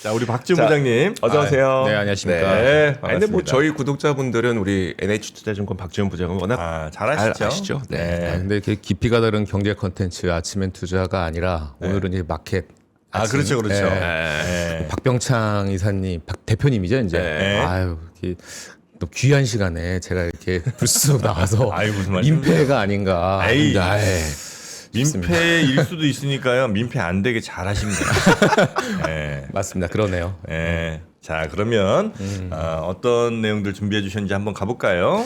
자, 우리 박지훈 부장님 어서 오세요. 네, 안녕하십니까. 네, 아니, 근데 뭐 반갑습니다. 저희 구독자분들은 우리 NH투자증권 박지훈 부장은 워낙 잘 아시죠? 잘 아시죠? 네. 네. 근데 이렇게 깊이가 다른 경제 컨텐츠 아침엔 투자가 아니라 오늘은 이제 마켓. 그렇죠, 그렇죠. 네. 네. 박병창 이사님, 박 대표님이죠, 이제. 네. 아유, 또 귀한 시간에 제가 이렇게 불쑥 나와서 아유, 무슨 말씀이세요? 민폐가 아닌가. 에이. 민폐일 수도 있으니까요. 민폐 안 되게 잘하십니다. 네. 맞습니다. 그러네요. 네. 자, 그러면 어떤 내용들 준비해 주셨는지 한번 가볼까요?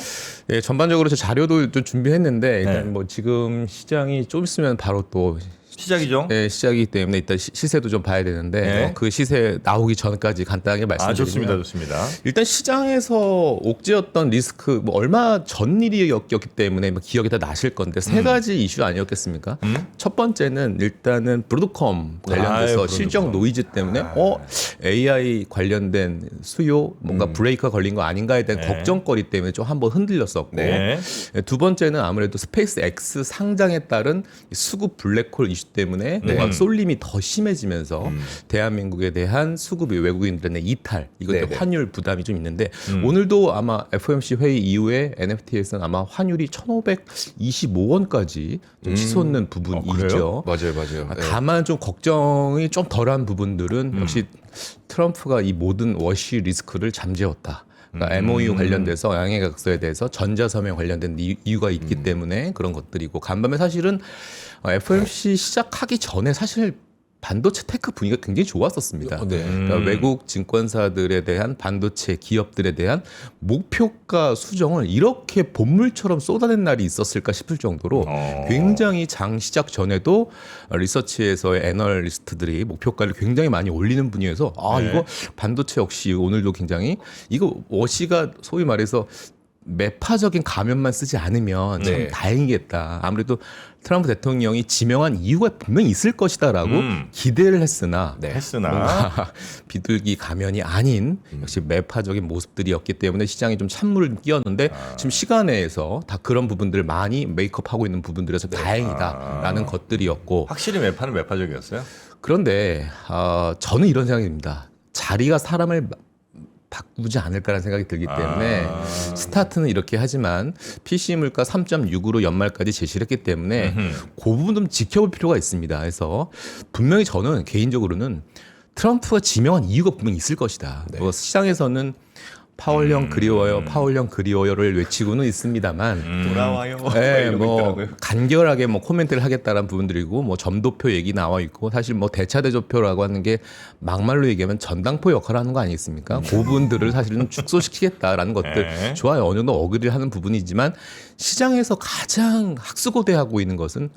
예, 전반적으로 저 자료도 좀 준비했는데 일단 뭐 지금 시장이 좀 있으면 바로 또 시작이죠. 시작이기 때문에 일단 시세도 좀 봐야 되는데 네. 그 시세 나오기 전까지 간단하게 말씀드리면 좋습니다. 일단 시장에서 옥죄였던 리스크 뭐 얼마 전 일이었기 때문에 뭐 기억이 다 나실 건데 세 가지 이슈 아니었겠습니까? 첫 번째는 일단은 브로드컴 관련돼서 브로드컴. 실적 노이즈 때문에 AI 관련된 수요 뭔가 브레이크가 걸린 거 아닌가에 대한 걱정거리 때문에 좀 한번 흔들렸었고 네. 두 번째는 아무래도 스페이스 X 상장에 따른 수급 블랙홀 이슈 때문에 뭔가 쏠림이 더 심해지면서 대한민국에 대한 수급이 외국인들의 이탈 이것도 네네. 환율 부담이 좀 있는데 오늘도 아마 FOMC 회의 이후에 NFT에서는 아마 환율이 1,525원까지 좀 치솟는 부분이 있죠. 맞아요. 네. 다만 좀 걱정이 좀 덜한 부분들은 역시 트럼프가 이 모든 워시 리스크를 잠재웠다. 그러니까 MOU 관련돼서 양해각서에 대해서 전자서명 관련된 이유가 있기 때문에 그런 것들이고 간밤에 사실은 FOMC 시작하기 전에 사실 반도체 테크 분위기가 굉장히 좋았었습니다. 네. 그러니까 외국 증권사들에 대한 반도체 기업들에 대한 목표가 수정을 이렇게 본물처럼 쏟아낸 날이 있었을까 싶을 정도로 굉장히 장 시작 전에도 리서치에서의 애널리스트들이 목표가를 굉장히 많이 올리는 분위기에서 이거 반도체 역시 오늘도 굉장히 이거 워시가 소위 말해서 매파적인 가면만 쓰지 않으면 참 네. 다행이겠다. 아무래도 트럼프 대통령이 지명한 이유가 분명히 있을 것이다라고 기대를 했으나 뭔가 비둘기 가면이 아닌 역시 매파적인 모습들이었기 때문에 시장이 좀 찬물을 끼었는데 지금 시간에서 다 그런 부분들을 많이 메이크업하고 있는 부분들에서 다행이다라는 것들이었고 확실히 매파는 매파적이었어요. 그런데 저는 이런 생각이 듭니다. 자리가 사람을 바꾸지 않을까라는 생각이 들기 때문에 스타트는 이렇게 하지만 PC 물가 3.6으로 연말까지 제시를 했기 때문에 그 부분 좀 지켜볼 필요가 있습니다. 그래서 분명히 저는 개인적으로는 트럼프가 지명한 이유가 분명히 있을 것이다. 뭐 시장에서는 파월형 그리워요, 파월형 그리워요를 외치고는 있습니다만 돌아와요. 네, 이러고 뭐 있더라고요. 간결하게 뭐 코멘트를 하겠다라는 부분들이고 뭐 점도표 얘기 나와 있고 사실 뭐 대차대조표라고 하는 게 막말로 얘기하면 전당포 역할을 하는 거 아니겠습니까? 그 부분들을 사실은 축소시키겠다라는 것들 네. 좋아요. 어느 정도 어그리를 하는 부분이지만 시장에서 가장 학수고대하고 있는 것은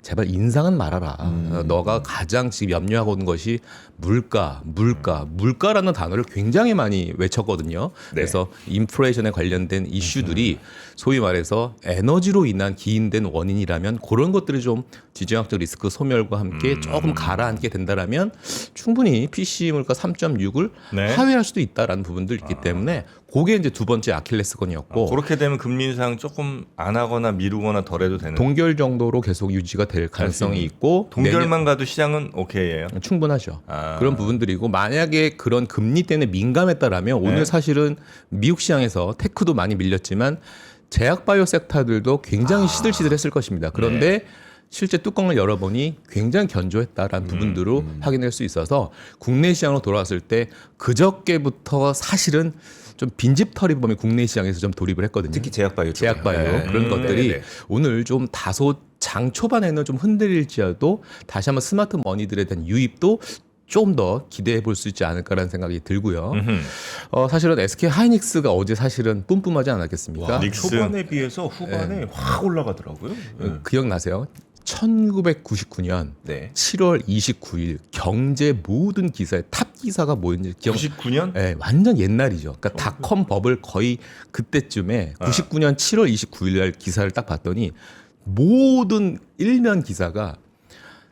제발 인상은 말아라. 너가 가장 지금 염려하고 있는 것이 물가라는 단어를 굉장히 많이 외쳤거든요. 그래서 인플레이션에 관련된 이슈들이 소위 말해서 에너지로 인한 기인된 원인이라면 그런 것들이 좀 지정학적 리스크 소멸과 함께 조금 가라앉게 된다라면 충분히 PC 물가 3.6을 네. 하회할 수도 있다라는 부분들이 있기 때문에 그게 이제 두 번째 아킬레스건이었고 그렇게 되면 금리 인상 조금 안 하거나 미루거나 덜해도 되는. 동결 정도로 계속 유지가 될 가능성이 있고 동결만 가도 시장은 오케이예요. 충분하죠. 그런 부분들이고 만약에 그런 금리 때문에 민감했다라면 오늘 사실은 미국 시장에서 테크도 많이 밀렸지만 제약 바이오 섹터들도 굉장히 시들시들했을 것입니다. 그런데 실제 뚜껑을 열어보니 굉장히 견조했다라는 부분들로 확인할 수 있어서 국내 시장으로 돌아왔을 때 그저께부터 사실은 좀 빈집털이 보면 국내 시장에서 좀 돌입을 했거든요. 특히 제약바이오 제약바이오 그런 것들이 네네. 오늘 좀 다소 장 초반에는 좀 흔들릴지라도 다시 한번 스마트 머니들에 대한 유입도 좀 더 기대해 볼 수 있지 않을까라는 생각이 들고요. 사실은 SK 하이닉스가 어제 사실은 뿜뿜하지 않았겠습니까? 닉스. 초반에 비해서 후반에 확 올라가더라고요. 기억나세요? 1999년 네. 7월 29일 경제 모든 기사에 탑 기사가 뭐였는지 기억? 99년? 네, 완전 옛날이죠. 그러니까 닷컴 버블 거의 그때쯤에 99년 7월 29일 날 기사를 딱 봤더니 모든 일면 기사가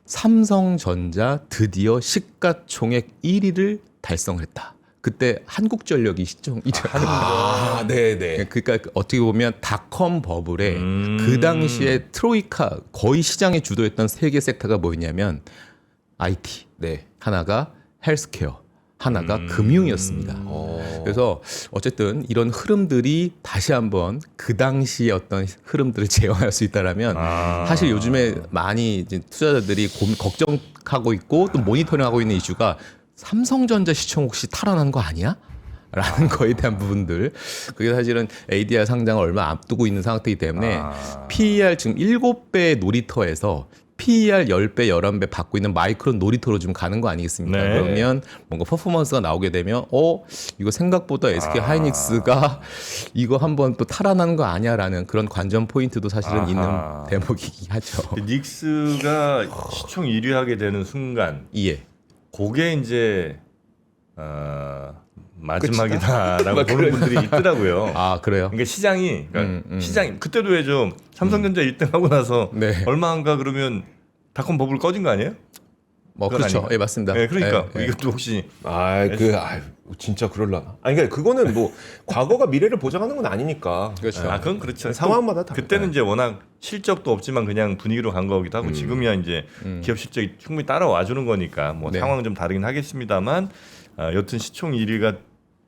삼성전자 드디어 시가총액 1위를 달성했다. 그때 한국전력이 시총 1위. 네네. 그러니까 어떻게 보면 닷컴 버블에 그 당시에 트로이카 거의 시장에 주도했던 세 개 섹터가 뭐였냐면 IT, 네. 하나가 헬스케어, 하나가 금융이었습니다. 그래서 어쨌든 이런 흐름들이 다시 한번 그 당시의 어떤 흐름들을 재현할 수 있다라면 사실 요즘에 많이 이제 투자자들이 걱정하고 있고 또 모니터링하고 있는 이슈가 삼성전자 시총 혹시 탈환한 거 아니야? 라는 거에 대한 부분들. 그게 사실은 ADR 상장을 얼마 앞두고 있는 상태이기 때문에 PER 지금 7배 놀이터에서 PER 10배, 11배 받고 있는 마이크론 놀이터로 좀 가는 거 아니겠습니까? 네. 그러면 뭔가 퍼포먼스가 나오게 되면 이거 생각보다 SK 하이닉스가 이거 한번 또 탈환하는 거 아니야라는 그런 관전 포인트도 사실은 있는 대목이긴 하죠. 닉스가 시총 1위 하게 되는 순간 예. 그게 이제 마지막이다라고 보는 분들이 있더라고요. 아, 그래요? 그러니까 시장이 시장이 그때도 왜 좀 삼성전자 1등 하고 나서 네. 얼마 안가 그러면 닷컴 버블 꺼진 거 아니에요? 그렇죠. 아닌가? 예, 맞습니다. 네, 그러니까 예, 예. 이것도 혹시 진짜 그럴라나. 아니 그러니까 그거는 뭐 과거가 미래를 보장하는 건 아니니까. 그렇죠. 그건 그렇죠. 상황마다 다르다. 그때는 이제 워낙 실적도 없지만 그냥 분위기로 간 거기도 하고 지금이야 이제 기업 실적이 충분히 따라와 주는 거니까 뭐 네. 상황은 좀 다르긴 하겠습니다만 여튼 시총 1위가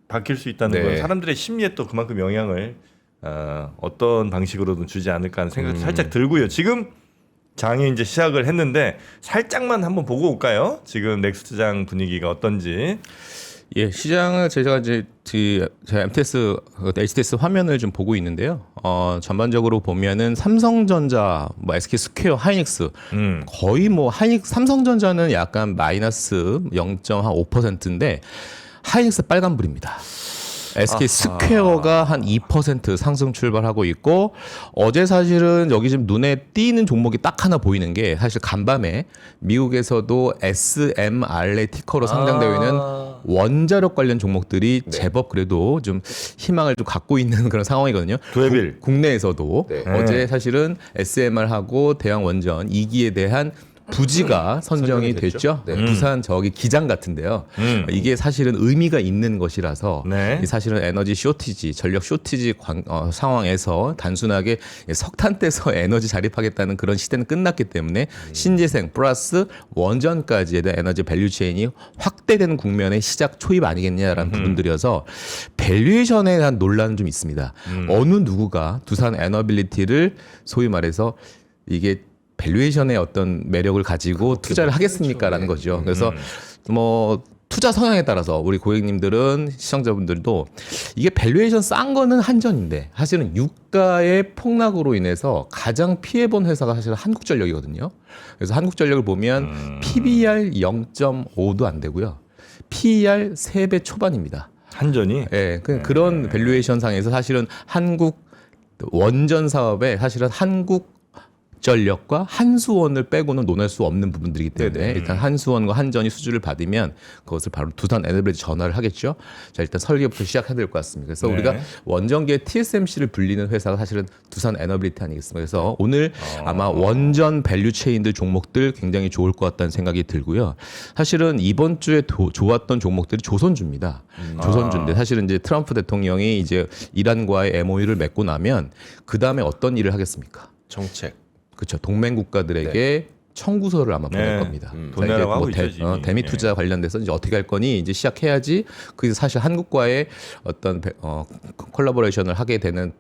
바뀔 수 있다는 네. 건 사람들의 심리에 또 그만큼 영향을 어떤 방식으로든 주지 않을까 하는 생각이 살짝 들고요. 지금 장이 이제 시작을 했는데 살짝만 한번 보고 올까요? 지금 넥스트장 분위기가 어떤지. 예, 시장을 제가 이제 제 MTS, HTS 화면을 좀 보고 있는데요. 전반적으로 보면은 삼성전자, 뭐 SK 스퀘어, 하이닉스 거의 뭐 삼성전자는 약간 마이너스 0.5%인데 하이닉스 빨간불입니다. SK 스퀘어가 한 2% 상승 출발하고 있고 어제 사실은 여기 지금 눈에 띄는 종목이 딱 하나 보이는 게 사실 간밤에 미국에서도 SMR의 티커로 상장되어 있는 원자력 관련 종목들이 제법 그래도 좀 희망을 좀 갖고 있는 그런 상황이거든요. 도예빌. 국내에서도 어제 사실은 SMR하고 대왕원전 2기에 대한 부지가 선정이 됐죠. 네. 부산 저기 기장 같은데요. 이게 사실은 의미가 있는 것이라서 네. 이 사실은 에너지 쇼티지, 전력 쇼티지 상황에서 단순하게 석탄 떼서 에너지 자립하겠다는 그런 시대는 끝났기 때문에 신재생 플러스 원전까지에 대한 에너지 밸류체인이 확대되는 국면의 시작 초입 아니겠냐라는 부분들이어서 밸류에이션에 대한 논란은 좀 있습니다. 어느 누구가 두산 에너빌리티를 소위 말해서 이게 밸류에이션의 어떤 매력을 가지고 투자를 하겠습니까라는 거죠. 그래서 뭐 투자 성향에 따라서 우리 고객님들은 시청자분들도 이게 밸류에이션 싼 거는 한전인데 사실은 유가의 폭락으로 인해서 가장 피해본 회사가 사실은 한국전력이거든요. 그래서 한국전력을 보면 PBR 0.5도 안 되고요. PER 3배 초반입니다. 한전이 예, 그런 밸류에이션 상에서 사실은 한국 원전 사업에 사실은 한국 전력과 한수원을 빼고는 논할 수 없는 부분들이기 때문에 일단 한수원과 한전이 수주를 받으면 그것을 바로 두산 에너빌리티 전화를 하겠죠. 자, 일단 설계부터 시작해야 될 것 같습니다. 그래서 네. 우리가 원전계의 TSMC를 불리는 회사가 사실은 두산 에너빌리티 아니겠습니까? 그래서 오늘 아마 원전 밸류 체인들 종목들 굉장히 좋을 것 같다는 생각이 들고요. 사실은 이번 주에 좋았던 종목들이 조선주입니다. 조선주인데 사실은 이제 트럼프 대통령이 이제 이란과의 MOU를 맺고 나면 그 다음에 어떤 일을 하겠습니까? 정책. 그렇죠. 동맹 국가들에게 청구서를 아마 보낼 네. 겁니다. 돈 내라고 하고 있죠, 지금. 대미 투자 관련돼서 이제 어떻게 할 거니 이제 시작해야지. 그래서 사실 한국과의 어떤 콜라보레이션을 하게 되는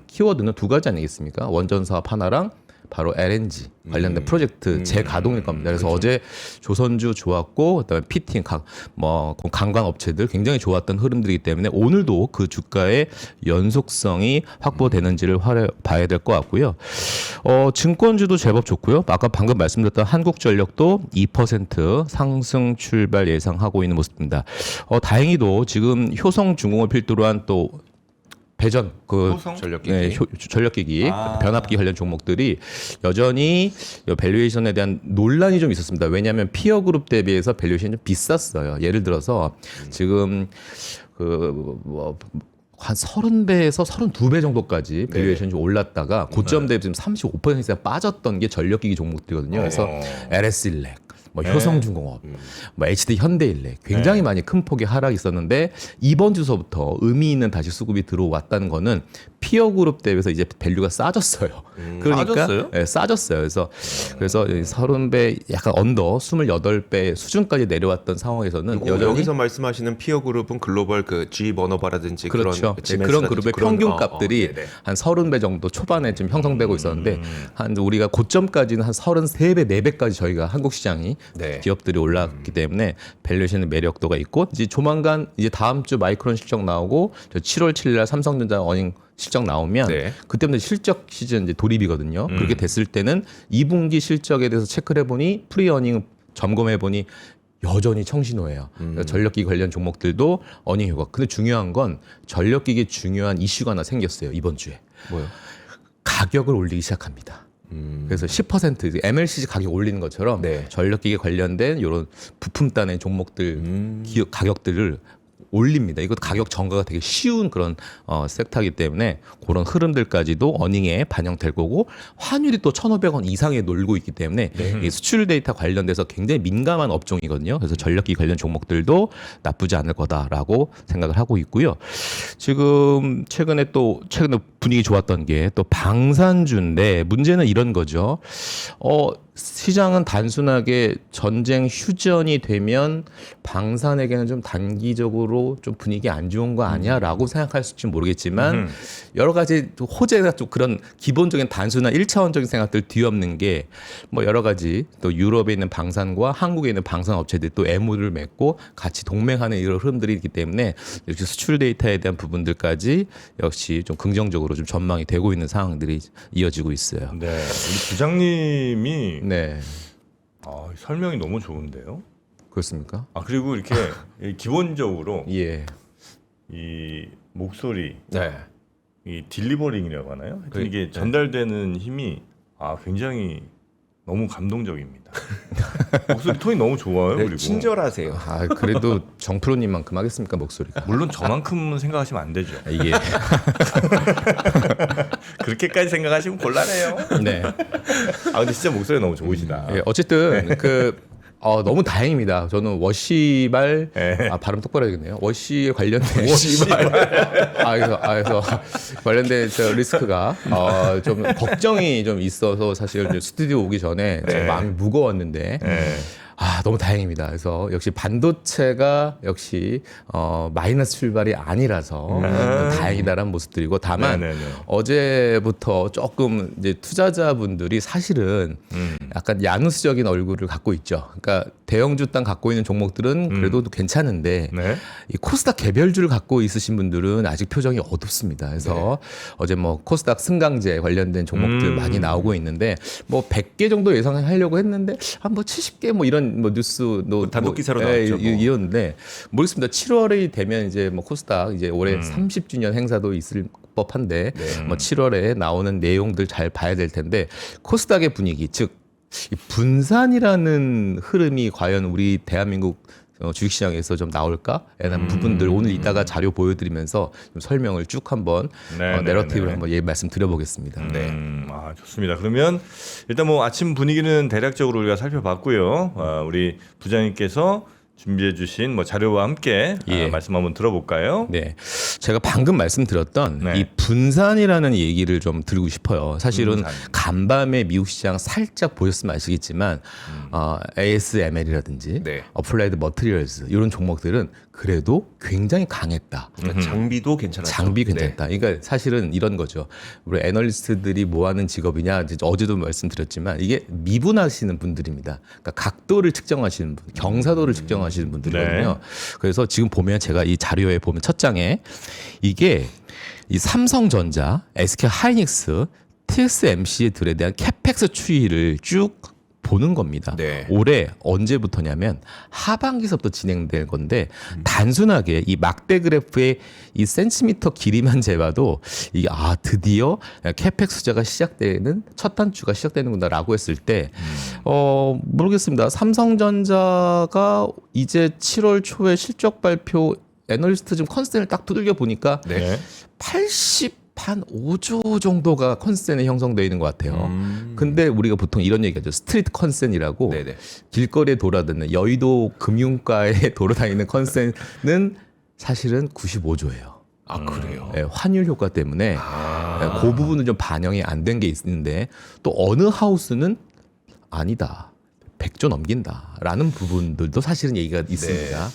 키워드는 두 가지 아니겠습니까? 원전 사업 하나랑 바로 LNG 관련된 프로젝트 재가동일 겁니다. 그래서 어제 조선주 좋았고 그다음에 피팅, 관광 업체들 굉장히 좋았던 흐름들이기 때문에 오늘도 그 주가의 연속성이 확보되는지를 봐야 될 것 같고요. 증권주도 제법 좋고요. 아까 방금 말씀드렸던 한국전력도 2% 상승 출발 예상하고 있는 모습입니다. 다행히도 지금 효성중공을 필두로 한 또 배전 효성? 전력기기. 전력기기 변압기 관련 종목들이 여전히 밸류에이션에 대한 논란이 좀 있었습니다. 왜냐하면 피어 그룹 대비해서 밸류에이션이 좀 비쌌어요. 예를 들어서 지금 한 30배에서 32배 정도까지 밸류에이션이 좀 올랐다가 고점 대비 지금 35% 이상 빠졌던 게 전력기기 종목들이거든요. 그래서 LS 일렉, 뭐 네. 효성중공업, 뭐 HD 현대일래 굉장히 많이 큰 폭의 하락이 있었는데 이번 주서부터 의미 있는 다시 수급이 들어왔다는 거는 피어 그룹 대비해서 이제 밸류가 싸졌어요. 그러니까 싸졌어요? 네, 싸졌어요. 그래서 30배 약간 언더 28배 수준까지 내려왔던 상황에서는 여전히 여기서 말씀하시는 피어 그룹은 글로벌 그 G 버너바라든지 그렇죠. 그런 그런 그룹의 평균 값들이 네네. 한 30배 정도 초반에 좀 형성되고 있었는데 한 우리가 고점까지는 한 33배, 4배까지 저희가 한국 시장이 네. 기업들이 올랐기 때문에 밸류에이션의 매력도가 있고 이제 조만간 이제 다음 주 마이크론 실적 나오고 저 7월 7일 날 삼성전자 어닝 실적 나오면 네. 그때부터 실적 시즌 이제 돌입이거든요. 그렇게 됐을 때는 2분기 실적에 대해서 체크를 해보니 프리 어닝 점검해 보니 여전히 청신호예요. 그러니까 전력기기 관련 종목들도 어닝 효과. 근데 중요한 건 전력기기에 중요한 이슈가 하나 생겼어요. 이번 주에. 뭐요? 가격을 올리기 시작합니다. 그래서 10% MLCC 가격 올리는 것처럼 네. 전력기기 관련된 이런 부품단의 종목들 기업 가격들을 올립니다. 이것도 가격 전가가 되게 쉬운 그런 섹터이기 때문에 그런 흐름들까지도 어닝에 반영될 거고 환율이 또 1,500원 이상에 놀고 있기 때문에 이 수출 데이터 관련돼서 굉장히 민감한 업종이거든요. 그래서 전력기 관련 종목들도 나쁘지 않을 거다라고 생각을 하고 있고요. 지금 최근에 분위기 좋았던 게 또 방산주인데 문제는 이런 거죠. 시장은 단순하게 전쟁 휴전이 되면 방산에게는 좀 단기적으로 좀 분위기 안 좋은 거 아니야라고 생각할지 모르겠지만 여러 가지 호재가 좀 그런 기본적인 단순한 1차원적인 생각들 뒤엎는 게 뭐 여러 가지 또 유럽에 있는 방산과 한국에 있는 방산 업체들이 또 MOU를 맺고 같이 동맹하는 이런 흐름들이 있기 때문에 이렇게 수출 데이터에 대한 부분들까지 역시 좀 긍정적으로 좀 전망이 되고 있는 상황들이 이어지고 있어요. 네, 우리 부장님이 네, 설명이 너무 좋은데요. 그렇습니까? 그리고 이렇게 기본적으로 예. 이 목소리, 네. 이 딜리버링이라고 하나요? 하여튼 이게 전달되는 힘이 굉장히 너무 감동적입니다. 목소리 톤이 너무 좋아요. 네, 그리고 친절하세요. 그래도 정프로님만큼 하겠습니까 목소리가? 물론 저만큼은 생각하시면 안 되죠. 이게 그렇게까지 생각하시면 곤란해요. 네. 근데 진짜 목소리가 너무 좋으시다. 예, 어쨌든 너무 다행입니다. 저는 워시발 네. 발음 똑바로 해야겠네요. 워시에 관련된 그래서 관련된 저 리스크가 좀 걱정이 좀 있어서 사실 이제 스튜디오 오기 전에 제 마음이 무거웠는데 네. 너무 다행입니다. 그래서 역시 반도체가 역시 마이너스 출발이 아니라서 다행이다라는 모습들이고 다만 네네네. 어제부터 조금 이제 투자자분들이 사실은 약간 야누스적인 얼굴을 갖고 있죠. 그러니까 대형주 땅 갖고 있는 종목들은 그래도 괜찮은데 네. 이 코스닥 개별주를 갖고 있으신 분들은 아직 표정이 어둡습니다. 그래서 어제 뭐 코스닥 승강제 관련된 종목들 많이 나오고 있는데 뭐 100개 정도 예상하려고 했는데 뭐 70개 뭐 이런 뭐 뉴스 단독 기사로 나왔죠, 뭐. 이었는데 모르겠습니다. 7월이 되면 이제 뭐 코스닥 이제 올해 30주년 행사도 있을 법한데 뭐 7월에 나오는 내용들 잘 봐야 될 텐데 코스닥의 분위기 즉 이 분산이라는 흐름이 과연 우리 대한민국 주식시장에서 좀 나올까? 라는 부분들 오늘 이따가 자료 보여드리면서 좀 설명을 쭉 한번 내러티브를 한번 말씀드려보겠습니다. 네. 좋습니다. 그러면 일단 뭐 아침 분위기는 대략적으로 우리가 살펴봤고요. 우리 부장님께서 준비해주신 뭐 자료와 함께 말씀 한번 들어볼까요? 네, 제가 방금 말씀드렸던 이 분산이라는 얘기를 좀 드리고 싶어요. 사실은 간밤에 미국 시장 살짝 보셨으면 아시겠지만 ASML이라든지 어플라이드 머티리얼즈 이런 종목들은 그래도 굉장히 강했다. 장비도 괜찮았죠. 장비 괜찮다. 그러니까 사실은 이런 거죠. 우리 애널리스트들이 뭐 하는 직업이냐, 어제도 말씀드렸지만 이게 미분하시는 분들입니다. 그러니까 각도를 측정하시는 분, 경사도를 측정하시는 분들이거든요. 그래서 지금 보면 제가 이 자료에 보면 첫 장에 이게 이 삼성전자, SK 하이닉스, TSMC들에 대한 캐펙스 추이를 쭉 보는 겁니다. 올해 언제부터냐면 하반기서부터 진행될 건데 단순하게 이 막대 그래프의 이 센티미터 길이만 재봐도 이게 드디어 캐펙 수자가 시작되는 첫 단추가 시작되는구나라고 했을 때 모르겠습니다. 삼성전자가 이제 7월 초에 실적 발표 애널리스트 좀 컨센을 딱 두들겨 보니까 88 한 5조 정도가 컨센에 형성되어 있는 것 같아요. 근데 우리가 보통 이런 얘기하죠. 스트리트 컨센이라고 네네. 길거리에 돌아다니는 여의도 금융가에 돌아다니는 컨센은 사실은 95조예요. 아 그래요. 예, 환율 효과 때문에 예, 그 부분은 좀 반영이 안 된 게 있는데 또 어느 하우스는 아니다. 100조 넘긴다라는 부분들도 사실은 얘기가 있습니다.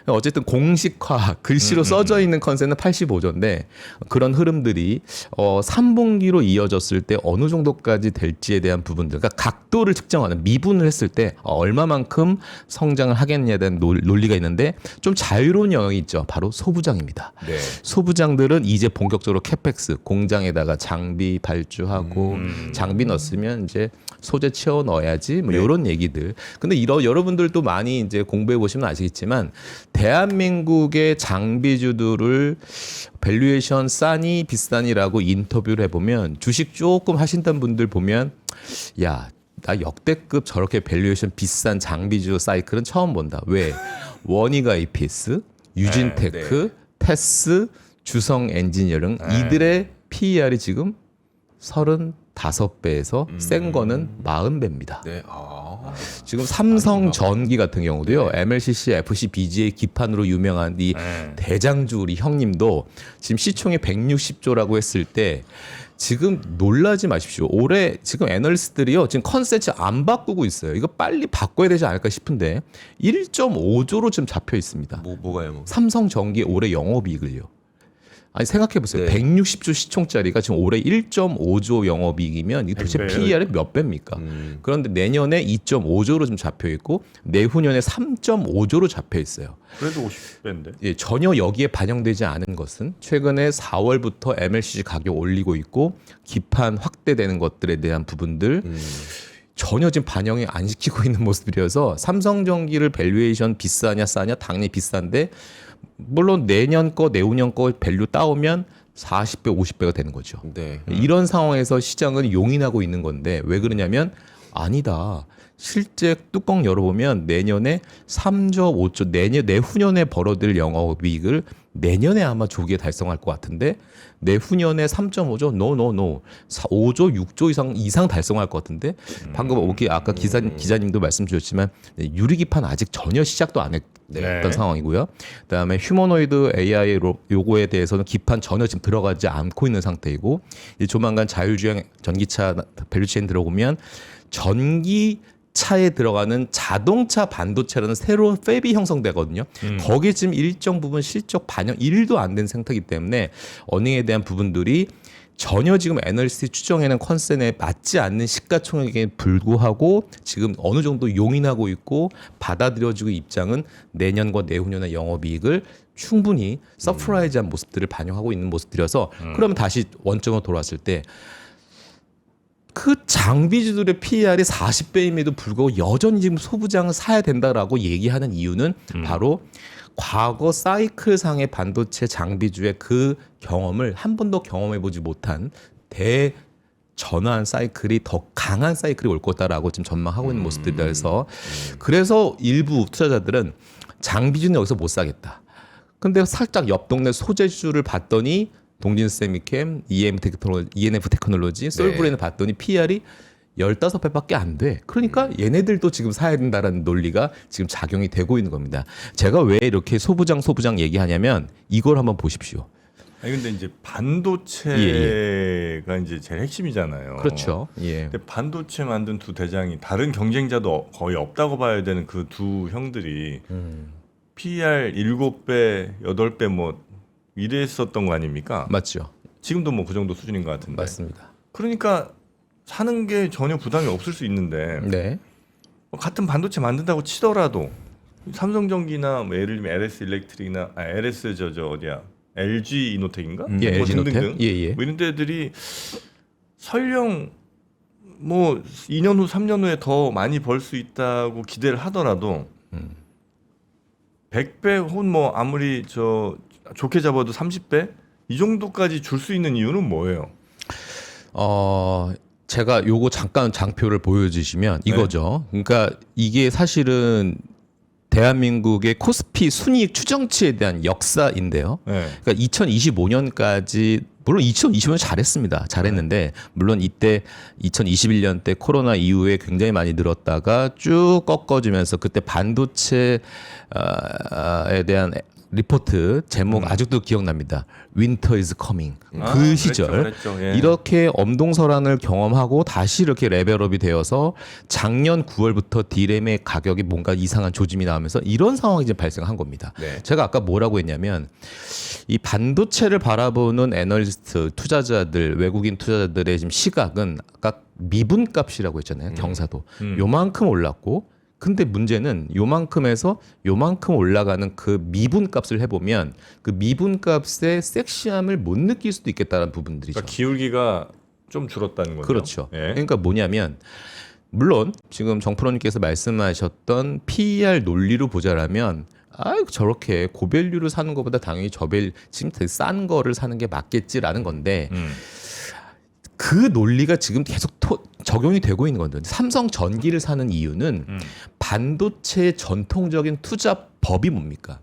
어쨌든 공식화 글씨로 써져 있는 컨셉은 85조인데 그런 흐름들이 3분기로 이어졌을 때 어느 정도까지 될지에 대한 부분들, 그러니까 각도를 측정하는 미분을 했을 때 얼마만큼 성장을 하겠냐에 대한 논리가 있는데 좀 자유로운 영역이 있죠. 바로 소부장입니다. 네. 소부장들은 이제 본격적으로 캐펙스 공장에다가 장비 발주하고 장비 넣었으면 이제 소재 채워 넣어야지 뭐 이런 얘기들. 근데 여러분들도 많이 이제 공부해 보시면 아시겠지만 대한민국의 장비주들을 밸류에이션 싸니 비싸니라고 인터뷰를 해보면 주식 조금 하신다는 분들 보면 야, 나 역대급 저렇게 밸류에이션 비싼 장비주 사이클은 처음 본다. 왜? 원희가 이피스, 유진테크, 테스, 주성 엔지니어링 이들의 PER이 지금 35배에서 센 거는 40배입니다. 네. 지금 삼성 전기 같은 경우도요. MLCC, FC, BGA 기판으로 유명한 이 대장주 우리 형님도 지금 시총이 160조라고 했을 때 지금 놀라지 마십시오. 올해 지금 애널리스트들이요. 지금 컨센트 안 바꾸고 있어요. 이거 빨리 바꿔야 되지 않을까 싶은데 1.5조로 지금 잡혀 있습니다. 뭐가요? 삼성 전기의 올해 영업이익을요. 아니 생각해 보세요. 네. 160조 시총짜리가 지금 올해 1.5조 영업이익이면 이게 도대체 100배요. PER이 몇 배입니까? 그런데 내년에 2.5조로 좀 잡혀 있고 내후년에 3.5조로 잡혀 있어요. 그래도 50배인데. 예, 전혀 여기에 반영되지 않은 것은 최근에 4월부터 MLCC 가격 올리고 있고 기판 확대되는 것들에 대한 부분들 전혀 지금 반영이 안 시키고 있는 모습이라서 삼성전기를 밸류에이션 비싸냐 싸냐 당연히 비싼데 물론 내년 거 내후년 거 밸류 따오면 40배 50배가 되는 거죠. 네. 이런 상황에서 시장은 용인하고 있는 건데 왜 그러냐면 아니다. 실제 뚜껑 열어보면 내년에 3조 5조 내후년에 벌어들 영업이익을 내년에 아마 조기에 달성할 것 같은데 내후년에 3.5조 노 5조 6조 이상 달성할 것 같은데 방금 아까 기자님도 말씀 주셨지만 유리기판 아직 전혀 시작도 안 했던 상황이고요. 그다음에 휴머노이드 AI 요거에 대해서는 기판 전혀 지금 들어가지 않고 있는 상태이고 이제 조만간 자율주행 전기차 밸류체인 들어오면 전기차에 들어가는 자동차 반도체라는 새로운 팹이 형성되거든요. 거기에 지금 일정 부분 실적 반영 1도 안 된 상태이기 때문에 어닝에 대한 부분들이 전혀 지금 애널리스트 추정에는 컨센에 맞지 않는 시가총액에 불구하고 지금 어느 정도 용인하고 있고 받아들여지고 입장은 내년과 내후년의 영업이익을 충분히 서프라이즈한 모습들을 반영하고 있는 모습들이어서 그러면 다시 원점으로 돌아왔을 때 그 장비주들의 PER이 40배임에도 불구하고 여전히 지금 소부장을 사야 된다라고 얘기하는 이유는 바로 과거 사이클상의 반도체 장비주의 그 경험을 한 번도 경험해보지 못한 대전환 사이클이 더 강한 사이클이 올 거다라고 지금 전망하고 있는 모습들이라서 그래서 일부 투자자들은 장비주는 여기서 못 사겠다. 근데 살짝 옆 동네 소재주를 봤더니 동진세미캠, ENF 테크놀로지, 솔브레인을 봤더니 PER이 15배밖에 안 돼. 그러니까 얘네들도 지금 사야 된다라는 논리가 지금 작용이 되고 있는 겁니다. 제가 왜 이렇게 소부장 얘기하냐면 이걸 한번 보십시오. 아니 근데 이제 반도체가 이제 제일 핵심이잖아요. 그렇죠. 예. 근데 반도체 만든 두 대장이 다른 경쟁자도 거의 없다고 봐야 되는 그 두 형들이 PER 7배, 8배 뭐 이랬었던 거 아닙니까? 맞죠. 지금도 뭐 그 정도 수준인 것 같은데. 맞습니다. 그러니까 사는 게 전혀 부담이 없을 수 있는데 네. 같은 반도체 만든다고 치더라도 삼성전기나 뭐 예를 들면 LS 일렉트릭이나 LS 어디야 LG 이노텍인가? 예, 뭐 LG 등등등. 노텍. 예. 뭐 이런 데들이 설령 뭐 2년 후 3년 후에 더 많이 벌 수 있다고 기대를 하더라도 100배 혹은 뭐 아무리 좋게 잡아도 30배 이 정도까지 줄 수 있는 이유는 뭐예요? 제가 요거 잠깐 장표를 보여주시면 이거죠. 그러니까 이게 사실은 대한민국의 코스피 순이익 추정치에 대한 역사인데요. 네. 그러니까 2025년까지 물론 2020년 잘했습니다. 잘했는데 물론 이때 2021년 때 코로나 이후에 굉장히 많이 늘었다가 쭉 꺾어지면서 그때 반도체에 대한 리포트 제목 아직도 기억납니다. Winter is coming. 그 시절 그랬죠. 예. 이렇게 엄동설한을 경험하고 다시 이렇게 레벨업이 되어서 작년 9월부터 디램의 가격이 뭔가 이상한 조짐이 나오면서 이런 상황이 이제 발생한 겁니다. 네. 제가 아까 뭐라고 했냐면 이 반도체를 바라보는 애널리스트, 투자자들, 외국인 투자자들의 지금 시각은 아까 미분값이라고 했잖아요. 경사도. 요만큼 올랐고 근데 문제는 요만큼에서 요만큼 올라가는 그 미분값을 해보면 그 미분값의 섹시함을 못 느낄 수도 있겠다는 부분들이죠. 그러니까 기울기가 좀 줄었다는 거죠. 그렇죠. 예. 그러니까 뭐냐면 물론 지금 정프로님께서 말씀하셨던 PER 논리로 보자라면 저렇게 고밸류를 사는 것보다 당연히 지금 되게 싼 거를 사는 게 맞겠지라는 건데 그 논리가 지금 계속 적용이 되고 있는 건데 삼성 전기를 사는 이유는 반도체의 전통적인 투자 법이 뭡니까?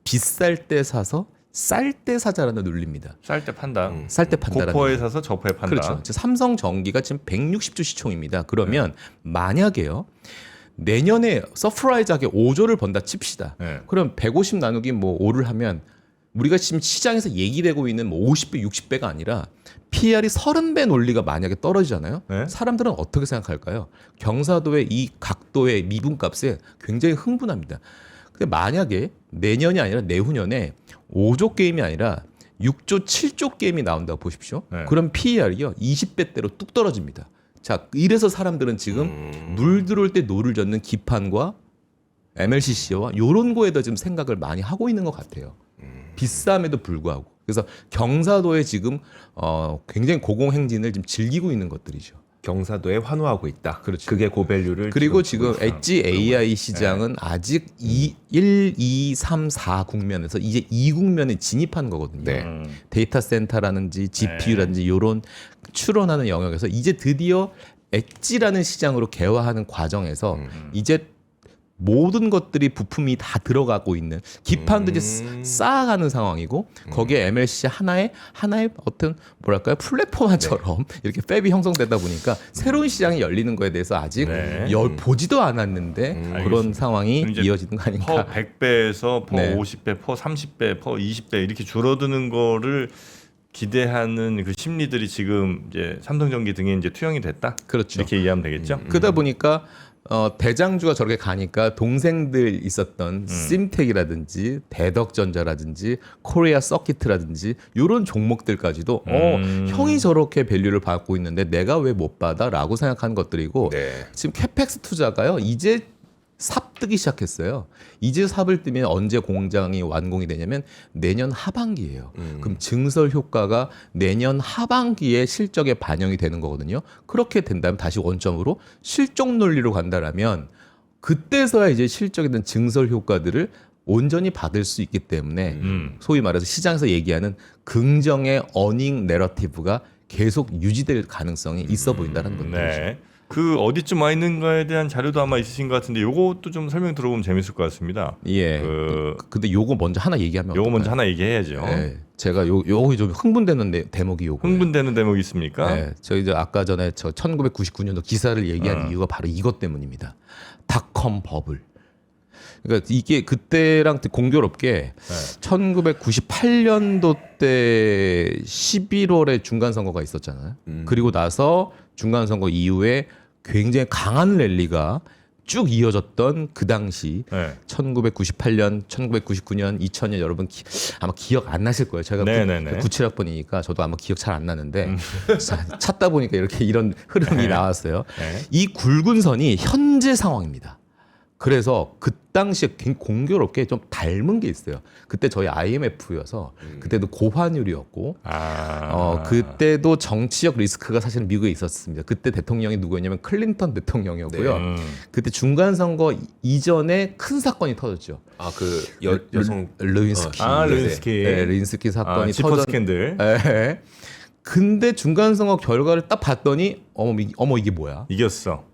비쌀 때 사서 쌀 때 사자라는 논리입니다. 쌀 때 판다. 쌀 때 판다라는 고퍼에 사서 저퍼에 판다. 그렇죠. 삼성 전기가 지금 160조 시총입니다. 그러면 만약에요. 내년에 서프라이즈하게 5조를 번다 칩시다. 네. 그럼 150 나누기 뭐 5를 하면 우리가 지금 시장에서 얘기되고 있는 뭐 50배, 60배가 아니라 PR이 30배 논리가 만약에 떨어지잖아요. 네. 사람들은 어떻게 생각할까요? 경사도의 이 각도의 미분값에 굉장히 흥분합니다. 근데 만약에 내년이 아니라 내후년에 5조 게임이 아니라 6조, 7조 게임이 나온다고 보십시오. 네. 그럼 PER이요 20배대로 뚝 떨어집니다. 자, 이래서 사람들은 지금 물 들어올 때 노를 젓는 기판과 MLCC와 이런 거에다 지금 생각을 많이 하고 있는 것 같아요. 비쌈에도 불구하고. 그래서 경사도에 지금 굉장히 고공행진을 지금 즐기고 있는 것들이죠. 경사도에 환호하고 있다. 그렇죠. 그게 고밸류를 그리고 지금 보여주는 엣지 AI 시장은 아직 1, 2, 3, 4 국면에서 이제 2국면에 진입한 거거든요. 네. 데이터 센터라든지 GPU라든지 이런 추론하는 영역에서 이제 드디어 엣지라는 시장으로 개화하는 과정에서 이제 모든 것들이 부품이 다 들어가고 있는 기판들이 쌓아가는 상황이고 거기에 MLC 하나의 어떤 뭐랄까요 플랫폼처럼 이렇게 팹이 형성되다 보니까 새로운 시장이 열리는 거에 대해서 아직 네. 보지도 않았는데 그런 알겠습니다. 상황이 그럼 이제 이어지는 거 아닌가? 퍼 100배에서 퍼 네. 50배, 퍼 30배, 퍼 20배 이렇게 줄어드는 거를 기대하는 그 심리들이 지금 이제 삼성전기 등에 이제 투영이 됐다. 그렇죠. 이렇게 이해하면 되겠죠. 그러다 보니까 대장주가 저렇게 가니까 동생들 있었던 심텍이라든지 대덕전자라든지 코리아 서킷이라든지 이런 종목들까지도 형이 저렇게 밸류를 받고 있는데 내가 왜 못 받아라고 생각하는 것들이고 네. 지금 캐펙스 투자가요 이제 삽 뜨기 시작했어요. 이제 삽을 뜨면 언제 공장이 완공이 되냐면 내년 하반기예요. 그럼 증설 효과가 내년 하반기에 실적에 반영이 되는 거거든요. 그렇게 된다면 다시 원점으로 실적 논리로 간다라면 그때서야 이제 실적에 대한 증설 효과들을 온전히 받을 수 있기 때문에 소위 말해서 시장에서 얘기하는 긍정의 어닝 내러티브가 계속 유지될 가능성이 있어 보인다는 것들이죠. 네. 그 어디쯤 와 있는가에 대한 자료도 아마 있으신 것 같은데 요것도 좀 설명 들어보면 재밌을 것 같습니다. 예. 근데 요거 먼저 하나 얘기하면 요거 먼저 어떨까요? 하나 얘기해야죠. 네, 제가 요거 좀 흥분되는 대목이 요거. 흥분되는 대목이 있습니까? 네, 저희 이제 아까 전에 저 1999년도 기사를 얘기한 이유가 바로 이것 때문입니다. 닷컴 버블. 그러니까 이게 그때랑 공교롭게 1998년도 때 11월에 중간 선거가 있었잖아요. 그리고 나서 중간 선거 이후에 굉장히 강한 랠리가 쭉 이어졌던 그 당시 네. 1998년, 1999년, 2000년 여러분 아마 기억 안 나실 거예요. 제가 네네네. 97학번이니까 저도 아마 기억 잘 안 나는데 찾다 보니까 이렇게 이런 흐름이 나왔어요. 네. 이 굵은 선이 현재 상황입니다. 그래서 그 당시에 굉장히 공교롭게 좀 닮은 게 있어요. 그때 저희 IMF여서 그때도 고환율이었고 그때도 정치적 리스크가 사실 미국에 있었습니다. 그때 대통령이 누구였냐면 클린턴 대통령이었고요. 그때 중간 선거 이전에 큰 사건이 터졌죠. 아, 그 여성 르윈스키. 르윈스키. 네, 르윈스키 사건이 지퍼 터졌. 스캔들. 네. 근데 중간 선거 결과를 딱 봤더니 어머 이게 뭐야? 이겼어.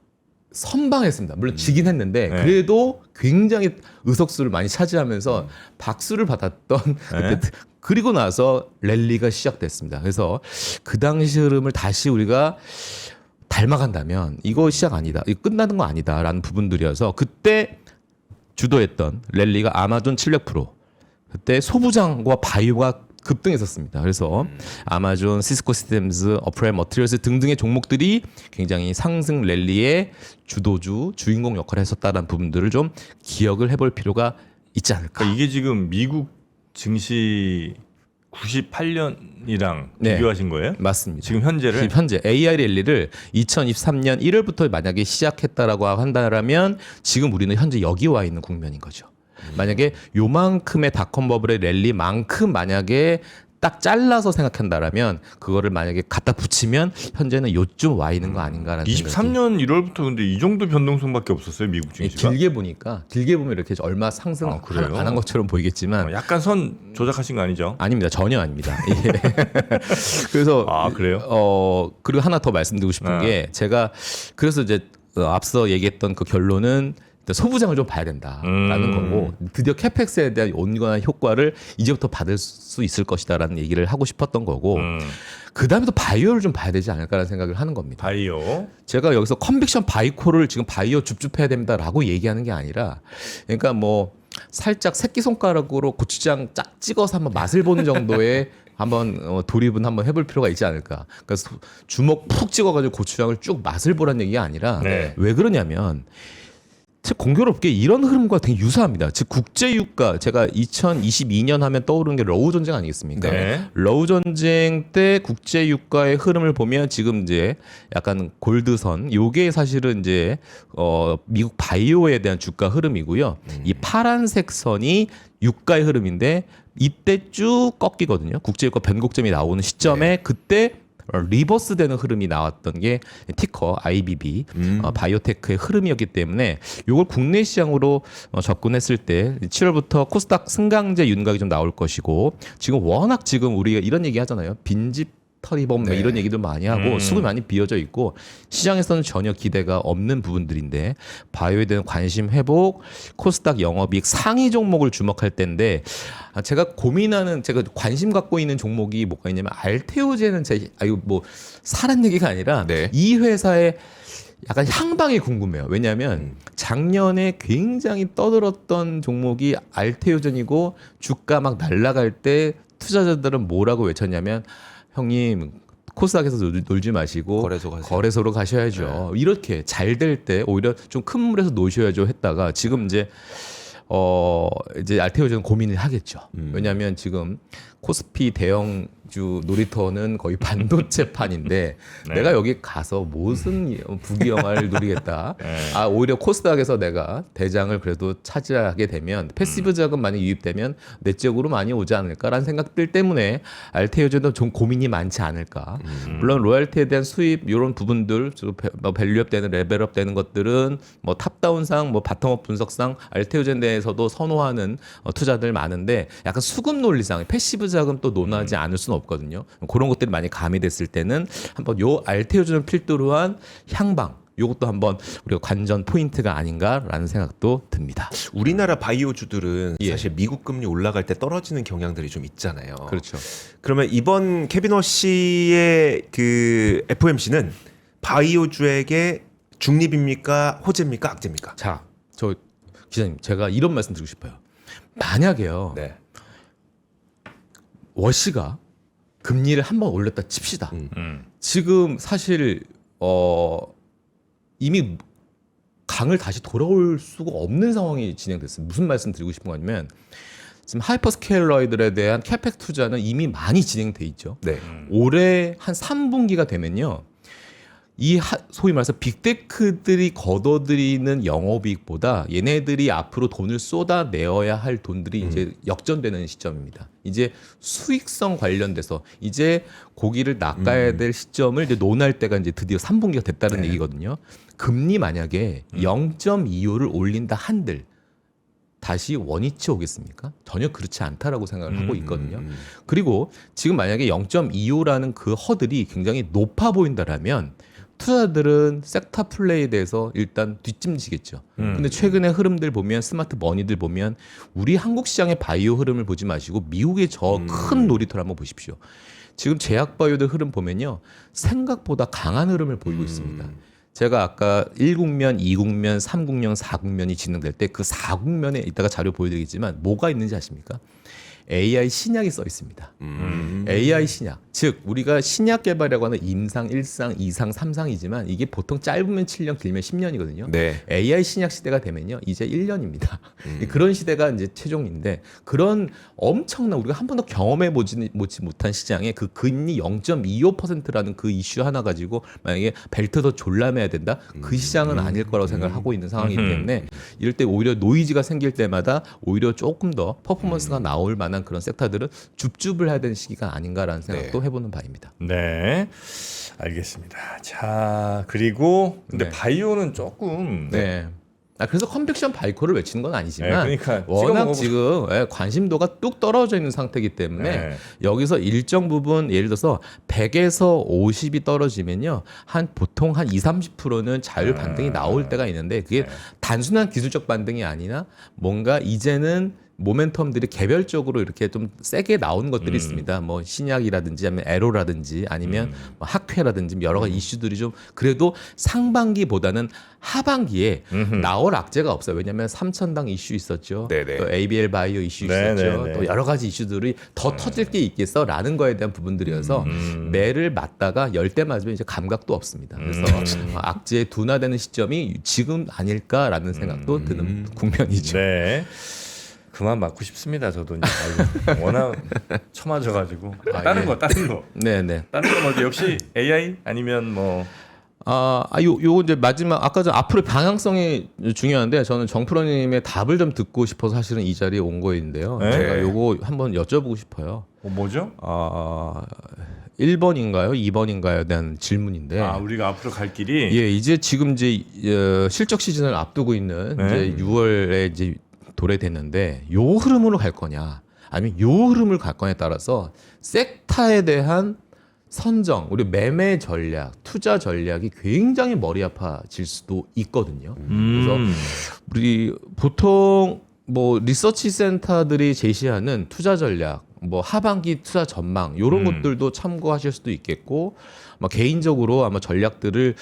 선방했습니다. 물론 지긴 했는데 네. 그래도 굉장히 의석수를 많이 차지하면서 박수를 받았던 그때 그리고 나서 랠리가 시작됐습니다. 그래서 그 당시 흐름을 다시 우리가 닮아간다면 이거 시작 아니다. 이거 끝나는 거 아니다라는 부분들이어서 그때 주도했던 랠리가 아마존 700%. 그때 소부장과 바이오가 급등했었습니다. 그래서 아마존, 시스코 시스템즈, 어프라임 머티리얼스 등등의 종목들이 굉장히 상승 랠리의 주도주, 주인공 역할을 했었다는 부분들을 좀 기억을 해볼 필요가 있지 않을까. 그러니까 이게 지금 미국 증시 98년이랑 네. 비교하신 거예요? 맞습니다. 지금 현재를 지금 현재 AI 랠리를 2023년 1월부터 만약에 시작했다라고 한다면 지금 우리는 현재 여기 와 있는 국면인 거죠. 만약에 요만큼의 닷컴 버블의 랠리만큼 만약에 딱 잘라서 생각한다라면 그거를 만약에 갖다 붙이면 현재는 요쯤 와 있는 거 아닌가라는 23년 1월부터 근데 이 정도 변동성밖에 없었어요 미국 생각이 증시가. 길게 보면 이렇게 얼마 상승 아, 그래요? 안 한 것처럼 보이겠지만 약간 선 조작하신 거 아니죠? 아닙니다. 전혀 아닙니다. 예. 그래서 아, 그래요? 그리고 하나 더 말씀드리고 싶은 게 제가 그래서 이제 앞서 얘기했던 그 결론은 소부장을 좀 봐야 된다라는 거고 드디어 캐펙스에 대한 온건한 효과를 이제부터 받을 수 있을 것이다라는 얘기를 하고 싶었던 거고 그 다음에 또 바이오를 좀 봐야 되지 않을까라는 생각을 하는 겁니다. 바이오. 제가 여기서 컨빅션 바이코를 지금 바이오 줍줍해야 된다라고 얘기하는 게 아니라 그러니까 뭐 살짝 새끼손가락으로 고추장 쫙 찍어서 한번 맛을 보는 정도의 한번 돌입은 한번 해볼 필요가 있지 않을까. 그러니까 주먹 푹 찍어가지고 고추장을 쭉 맛을 보라는 얘기가 아니라 네. 왜 그러냐면 즉 공교롭게 이런 흐름과 되게 유사합니다. 즉 국제유가 제가 2022년 하면 떠오르는 게 러우 전쟁 아니겠습니까? 네. 러우 전쟁 때 국제유가의 흐름을 보면 지금 이제 약간 골드선 요게 사실은 이제 미국 바이오에 대한 주가 흐름이고요. 이 파란색 선이 유가의 흐름인데 이때 쭉 꺾이거든요. 국제유가 변곡점이 나오는 시점에 그때 리버스 되는 흐름이 나왔던 게 티커 IBB 바이오테크의 흐름이었기 때문에 이걸 국내 시장으로 접근했을 때 7월부터 코스닥 승강제 윤곽이 좀 나올 것이고 지금 워낙 지금 우리가 이런 얘기 하잖아요. 빈집 털이범 네. 이런 얘기들 많이 하고 수급이 많이 비어져 있고 시장에서는 전혀 기대가 없는 부분들인데 바이오에 대한 관심 회복, 코스닥 영업이익 상위 종목을 주목할 때인데 제가 고민하는 제가 관심 갖고 있는 종목이 뭐가 있냐면 알테오제는 뭐 사람 얘기가 아니라 네. 이 회사의 약간 향방이 궁금해요. 왜냐하면 작년에 굉장히 떠들었던 종목이 알테오젠이고 주가 막 날아갈 때 투자자들은 뭐라고 외쳤냐면 형님 코스닥에서 놀지 마시고 거래소 가세요. 거래소로 가셔야죠. 이렇게 잘 될 때 오히려 좀 큰 물에서 노셔야죠 했다가 지금 이제 알테오제는 고민을 하겠죠. 왜냐하면 지금 코스피 대형주 놀이터는 거의 반도체판인데 네. 내가 여기 가서 무슨 부귀영화를 누리겠다. 아 오히려 코스닥에서 내가 대장을 그래도 차지하게 되면 패시브 자금 많이 유입되면 내 쪽으로 많이 오지 않을까라는 생각들 때문에 알테오제도 좀 고민이 많지 않을까. 물론 로열티에 대한 수입 이런 부분들 밸류업 되는 레벨업 되는 것들은 뭐 탑다운상 뭐 바텀업 분석상 알테오제 내에서도 선호하는 투자들 많은데 약간 수급 논리상 패시브 자금 또 논하지 않을 수는 없거든요. 그런 것들이 많이 가미됐을 때는 한번 요 알테오제를 필두로 한 향방 요것도 한번 우리가 관전 포인트가 아닌가라는 생각도 듭니다. 우리나라 바이오주들은 예. 사실 미국 금리 올라갈 때 떨어지는 경향들이 좀 있잖아요. 그렇죠. 그러면 이번 케빈 워시의 그 FOMC는 바이오주에게 중립입니까? 호재입니까? 악재입니까? 자, 저 기자님 제가 이런 말씀 드리고 싶어요. 만약에요. 네. 워시가 금리를 한번 올렸다 칩시다. 지금 사실 이미 강을 다시 돌아올 수가 없는 상황이 진행됐어요. 무슨 말씀 드리고 싶은 거냐면 지금 하이퍼스케일러들에 대한 캐펙 투자는 이미 많이 진행돼 있죠. 네. 올해 한 3분기가 되면요. 소위 말해서 빅테크들이 걷어들이는 영업이익보다 얘네들이 앞으로 돈을 쏟아내어야 할 돈들이 이제 역전되는 시점입니다. 이제 수익성 관련돼서 이제 고기를 낚아야 될 시점을 이제 논할 때가 이제 드디어 3분기가 됐다는 얘기거든요. 금리 만약에 0.25를 올린다 한들 다시 원위치 오겠습니까? 전혀 그렇지 않다라고 생각을 하고 있거든요. 그리고 지금 만약에 0.25라는 그 허들이 굉장히 높아 보인다라면 투자들은 섹터 플레이에 대해서 일단 뒷짐지겠죠. 근데 최근의 흐름들 보면 스마트 머니들 보면 우리 한국 시장의 바이오 흐름을 보지 마시고 미국의 저 큰 놀이터를 한번 보십시오. 지금 제약 바이오들 흐름 보면요. 생각보다 강한 흐름을 보이고 있습니다. 제가 아까 1국면, 2국면, 3국면, 4국면이 진행될 때 그 4국면에 이따가 자료 보여드리겠지만 뭐가 있는지 아십니까? AI 신약이 써 있습니다. AI 신약. 즉 우리가 신약 개발이라고 하는 임상, 1상, 2상, 3상이지만 이게 보통 짧으면 7년, 길면 10년이거든요. 네. AI 신약 시대가 되면요. 이제 1년입니다. 그런 시대가 이제 최종인데 그런 엄청난 우리가 한 번도 경험해 보지 못한 시장에 그 금리 0.25%라는 그 이슈 하나 가지고 만약에 벨트 더 졸라매야 된다? 그 시장은 아닐 거라고 생각을 하고 있는 상황이기 때문에 이럴 때 오히려 노이즈가 생길 때마다 오히려 조금 더 퍼포먼스가 나올 만한 그런 섹터들은 줍줍을 해야 되는 시기가 아닌가라는 생각도 해보는 바입니다. 네, 알겠습니다. 자, 그리고 근데 네. 바이오는 조금 네. 그래서 컨벡션 바이코를 외치는 건 아니지만 네, 그러니까 워낙 찍어 지금 관심도가 뚝 떨어져 있는 상태이기 때문에 네. 여기서 일정 부분 예를 들어서 100에서 50이 떨어지면요. 보통 한 20-30%는 자율 반등이 나올 때가 있는데 그게 단순한 기술적 반등이 아니라 뭔가 이제는 모멘텀들이 개별적으로 이렇게 좀 세게 나오는 것들이 있습니다. 뭐 신약이라든지 아니면 에로라든지 아니면 뭐 학회라든지 여러 가지 이슈들이 좀 그래도 상반기보다는 하반기에 나올 악재가 없어요. 왜냐하면 삼천당 이슈 있었죠. 네네. 또 ABL 바이오 이슈 네네네. 있었죠. 또 여러 가지 이슈들이 더 터질 게 있겠어라는 거에 대한 부분들이어서 매를 맞다가 열 대 맞으면 이제 감각도 없습니다. 그래서 악재에 둔화되는 시점이 지금 아닐까라는 생각도 드는 국면이죠. 네. 그만 맞고 싶습니다. 저도 이제 아이고, 워낙 처맞아가지고 다른 거. 네네. 다른 건 어디 역시 AI 아니면 뭐 요거 이제 마지막 아까 전 앞으로의 방향성이 중요한데 저는 정프로님의 답을 좀 듣고 싶어서 사실은 이 자리에 온 거인데요. 네. 제가 요거 한번 여쭤보고 싶어요. 뭐죠? 1번인가요? 2번인가요에 대한 질문인데. 우리가 앞으로 갈 길이 예, 이제 지금 이제 실적 시즌을 앞두고 있는 네. 이제 6월에 이제 도래됐는데 요 흐름으로 갈 거냐 아니면 요 흐름을 갈 거냐에 따라서 섹터에 대한 선정, 우리 매매 전략, 투자 전략이 굉장히 머리 아파질 수도 있거든요. 그래서 우리 보통 뭐 리서치 센터들이 제시하는 투자 전략, 뭐 하반기 투자 전망 이런 것들도 참고하실 수도 있겠고, 개인적으로 아마 전략들을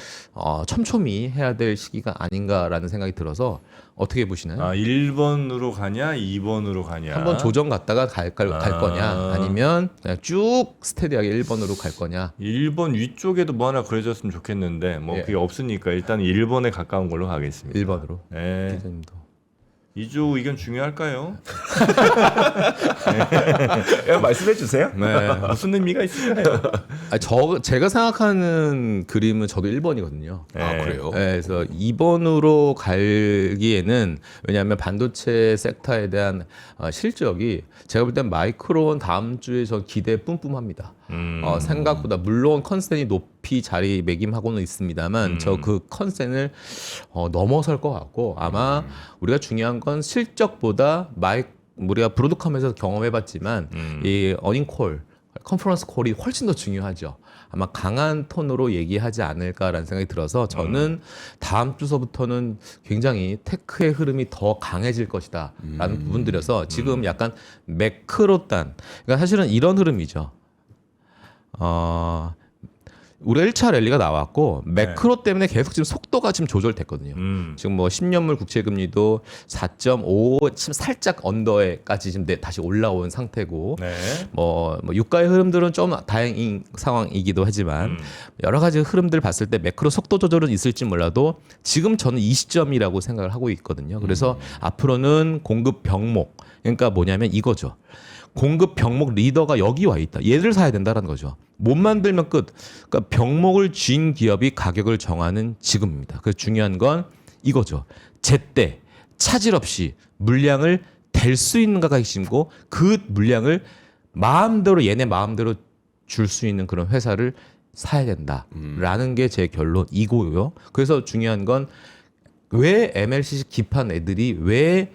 촘촘히 해야 될 시기가 아닌가라는 생각이 들어서 어떻게 보시나요? 1번으로 가냐, 2번으로 가냐. 한번 조정 갔다가 갈 거냐, 아니면 그냥 쭉 스테디하게 1번으로 갈 거냐. 1번 위쪽에도 뭐 하나 그려졌으면 좋겠는데 뭐 예. 그게 없으니까 일단 1번에 가까운 걸로 가겠습니다. 1번으로. 네. 기자님도. 이주 의견 중요할까요? 말씀해 주세요. 네. 무슨 의미가 있을까요? 제가 생각하는 그림은 저도 1번이거든요. 그래요? 그래서 2번으로 갈기에는 왜냐하면 반도체 섹터에 대한 실적이 제가 볼 땐 마이크론 다음 주에 저 기대 뿜뿜합니다. 생각보다 물론 컨센이 높이 자리매김하고는 있습니다만 저 그 컨센을 넘어설 것 같고 아마 우리가 중요한 건 실적보다 우리가 브로드컴에서 경험해봤지만 이 어닝콜 컨퍼런스 콜이 훨씬 더 중요하죠. 아마 강한 톤으로 얘기하지 않을까라는 생각이 들어서 저는 다음 주서부터는 굉장히 테크의 흐름이 더 강해질 것이다라는 부분들이어서 지금 약간 매크로단, 그러니까 사실은 이런 흐름이죠. 우리가 1차 랠리가 나왔고 매크로 때문에 계속 지금 속도가 지금 조절됐거든요. 지금 뭐 10년물 국채금리도 4.5 지금 살짝 언더에까지 지금 다시 올라온 상태고 네. 뭐 유가의 흐름들은 좀 다행인 상황이기도 하지만 여러 가지 흐름들 봤을 때 매크로 속도 조절은 있을지 몰라도 지금 저는 이 시점이라고 생각을 하고 있거든요. 그래서 앞으로는 공급 병목, 그러니까 뭐냐면 이거죠. 공급 병목 리더가 여기 와 있다. 얘를 사야 된다라는 거죠. 못 만들면 끝. 그러니까 병목을 쥔 기업이 가격을 정하는 지금입니다. 그래서 중요한 건 이거죠. 제때 차질 없이 물량을 댈 수 있는가가 핵심이고 그 물량을 마음대로 얘네 마음대로 줄 수 있는 그런 회사를 사야 된다라는 게 제 결론이고요. 그래서 중요한 건 왜 MLCC 기판 애들이 왜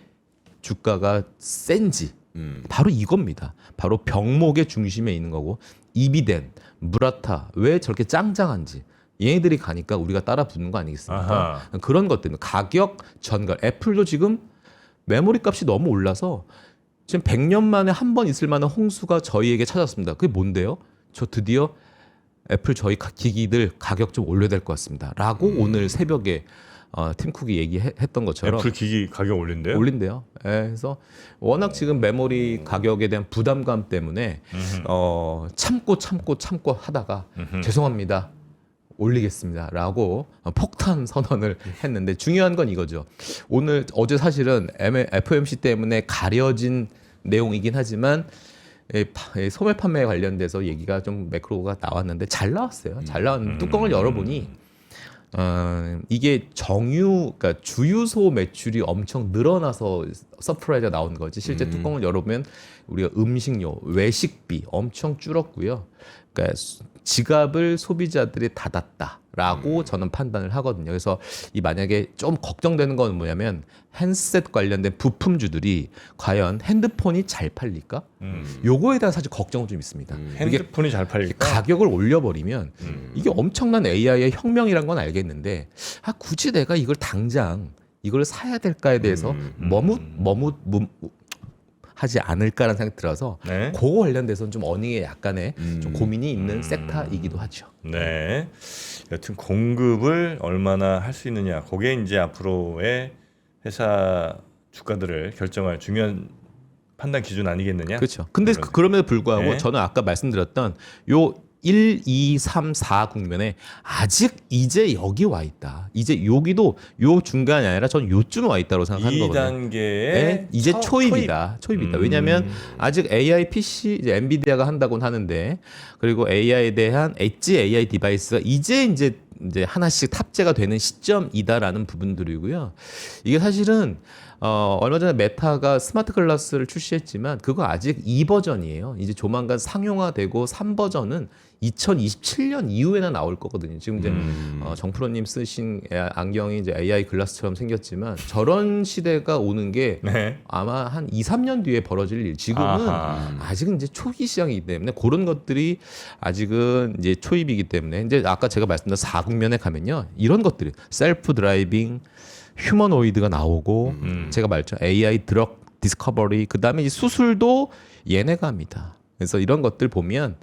주가가 센지 바로 이겁니다. 바로 병목의 중심에 있는 거고 이비덴, 무라타 왜 저렇게 짱짱한지 얘네들이 가니까 우리가 따라 붙는 거 아니겠습니까? 아하. 그런 것들, 가격 전갈. 애플도 지금 메모리 값이 너무 올라서 지금 100년 만에 한 번 있을 만한 홍수가 저희에게 찾았습니다. 그게 뭔데요? 저 드디어 애플 저희 기기들 가격 좀 올려야 될 것 같습니다. 라고 오늘 새벽에 팀 쿡이 얘기했던 것처럼 애플 기기 가격 올린대요? 올린대요. 예, 그래서 워낙 지금 메모리 가격에 대한 부담감 때문에 참고 하다가 죄송합니다. 올리겠습니다라고 폭탄 선언을 했는데 중요한 건 이거죠. 어제 사실은 FOMC 때문에 가려진 내용이긴 하지만 소매 판매에 관련돼서 얘기가 좀 매크로가 나왔는데 잘 나왔어요. 잘 나왔는데 뚜껑을 열어보니 이게 그러니까 주유소 매출이 엄청 늘어나서 서프라이즈가 나온 거지. 실제 뚜껑을 열어보면 우리가 음식료, 외식비 엄청 줄었고요. 그러니까 지갑을 소비자들이 닫았다라고 저는 판단을 하거든요. 그래서 이 만약에 좀 걱정되는 건 뭐냐면 핸드셋 관련된 부품주들이 과연 핸드폰이 잘 팔릴까? 요거에 대한 사실 걱정은 좀 있습니다. 이게 핸드폰이 잘 팔릴까? 가격을 올려버리면 이게 엄청난 AI의 혁명이란 건 알겠는데 굳이 내가 이걸 당장 이걸 사야 될까에 대해서 하지 않을까라는 생각이 들어서 네. 그거 관련돼서는 좀 어닝에 약간의 좀 고민이 있는 섹터이기도 하죠. 네. 여튼 공급을 얼마나 할 수 있느냐. 그게 이제 앞으로의 회사 주가들을 결정할 중요한 판단 기준 아니겠느냐. 그렇죠. 근데 그럼에도 불구하고 네. 저는 아까 말씀드렸던 요 1, 2, 3, 4 국면에 아직 이제 여기 와 있다. 이제 여기도 요 중간이 아니라 저는 요쯤 와 있다고 생각하는 거거든요. 2단계의 이제 초입이다. 왜냐하면 아직 AI PC 이제 엔비디아가 한다고는 하는데 그리고 AI에 대한 엣지 AI 디바이스가 이제 하나씩 탑재가 되는 시점이다라는 부분들이고요. 이게 사실은 얼마 전에 메타가 스마트 글라스를 출시했지만 그거 아직 2버전이에요. 이제 조만간 상용화되고 3버전은 2027년 이후에나 나올 거거든요. 지금 이제 정프로님 쓰신 안경이 이제 AI 글라스처럼 생겼지만 저런 시대가 오는 게 네. 아마 한 2, 3년 뒤에 벌어질 일. 지금은 아직은 이제 초기 시장이기 때문에 그런 것들이 아직은 이제 초입이기 때문에 이제 아까 제가 말씀드린 4국면에 가면요. 이런 것들이 셀프 드라이빙 휴머노이드가 나오고 제가 말했죠. AI 드럭 디스커버리 그다음에 이 수술도 얘네가 합니다. 그래서 이런 것들 보면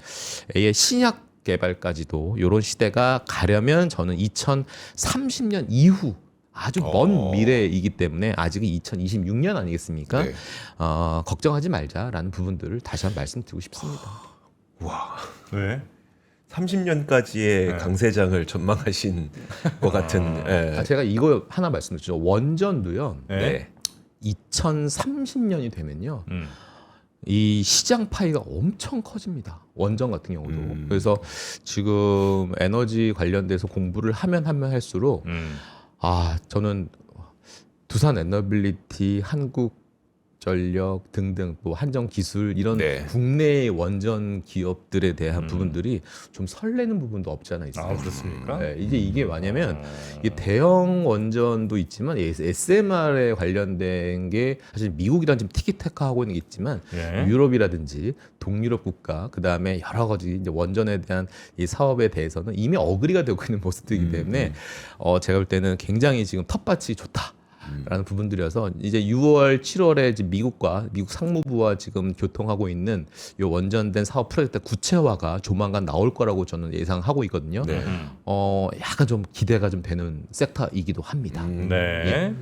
AI 신약 개발까지도 이런 시대가 가려면 저는 2030년 이후 아주 먼 미래이기 때문에 아직은 2026년 아니겠습니까? 네. 걱정하지 말자라는 부분들을 다시 한번 말씀드리고 싶습니다. 와. 왜? 30년까지의 강세장을 전망하신 것 같은. 예. 제가 이거 하나 말씀드리죠. 원전도요. 네. 2030년이 되면요. 이 시장 파이가 엄청 커집니다. 원전 같은 경우도. 그래서 지금 에너지 관련돼서 공부를 하면 할수록 저는 두산 에너빌리티, 한국전력 등등 또 한정기술 이런 네. 국내의 원전 기업들에 대한 부분들이 좀 설레는 부분도 없지 않아 있어요. 아, 그렇습니까? 네, 이게 뭐냐면 이 대형 원전도 있지만 SMR에 관련된 게 사실 미국이랑 지금 티키타카 하고 있는 게 있지만 네. 유럽이라든지 동유럽 국가 그 다음에 여러 가지 이제 원전에 대한 이 사업에 대해서는 이미 어그리가 되고 있는 모습들이기 때문에 제가 볼 때는 굉장히 지금 텃밭이 좋다. 라는 부분들이어서 이제 6월, 7월에 이제 미국 상무부와 지금 교통하고 있는 요 원전된 사업 프로젝트 구체화가 조만간 나올 거라고 저는 예상하고 있거든요. 네. 약간 좀 기대가 좀 되는 섹터이기도 합니다. 네.